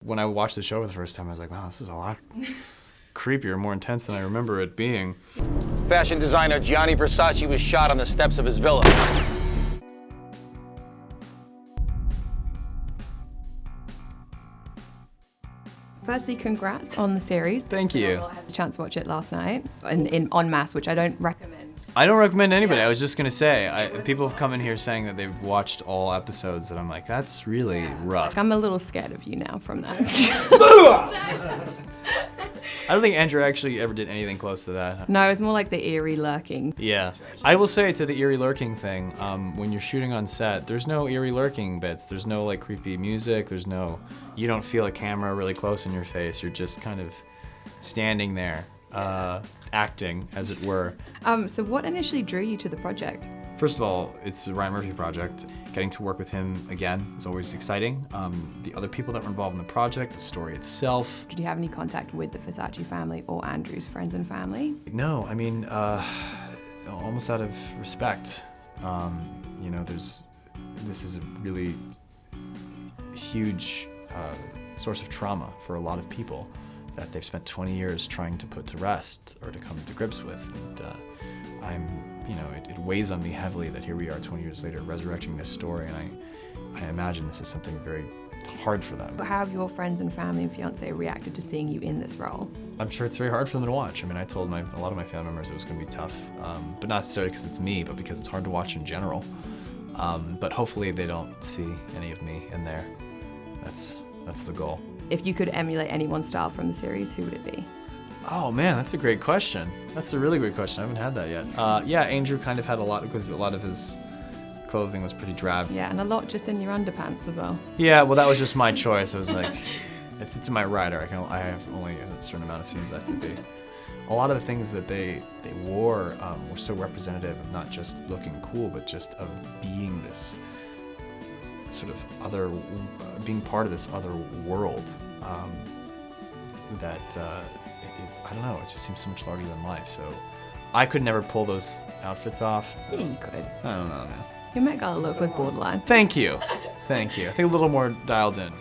When I watched the show for the first time, I was like, wow, this is a lot creepier, more intense than I remember it being. Fashion designer Gianni Versace was shot on the steps of his villa. Firstly, congrats on the series. Thank you. I had the chance to watch it last night in en masse, which I don't recommend. I don't recommend anybody. I was just gonna say, people have come in here saying that they've watched all episodes, and I'm like, that's really rough. Like, I'm a little scared of you now from that. I don't think Andrew actually ever did anything close to that. No, it was more like the eerie lurking. Yeah. I will say to the eerie lurking thing, when you're shooting on set, there's no eerie lurking bits. There's no like creepy music. You don't feel a camera really close in your face. You're just kind of standing there, acting, as it were. So what initially drew you to the project? First of all, it's a Ryan Murphy project. Getting to work with him again is always exciting. The other people that were involved in the project, the story itself. Did you have any contact with the Versace family or Andrew's friends and family? No, I mean, almost out of respect. You know, this is a really huge source of trauma for a lot of people that they've spent 20 years trying to put to rest or to come to grips with. And it weighs on me heavily that here we are 20 years later resurrecting this story, and I imagine this is something very hard for them. How have your friends and family and fiance reacted to seeing you in this role? I'm sure it's very hard for them to watch. I mean, I told a lot of my family members it was going to be tough, but not necessarily because it's me, but because it's hard to watch in general. But hopefully they don't see any of me in there. That's the goal. If you could emulate anyone's style from the series, who would it be? Oh man, that's a great question. That's a really great question. I haven't had that yet. Yeah, Andrew kind of had a lot because a lot of his clothing was pretty drab. Yeah, and a lot just in your underpants as well. Yeah, well that was just my choice. I was like, it's in my rider. I have only a certain amount of scenes that to be. A lot of the things that they wore were so representative of not just looking cool, but just of being this sort of other, being part of this other world that. I don't know, it just seems so much larger than life, so I could never pull those outfits off. So. Yeah, you could. I don't know, man. Your Met Gala look was borderline. Thank you. Thank you. I think a little more dialed in.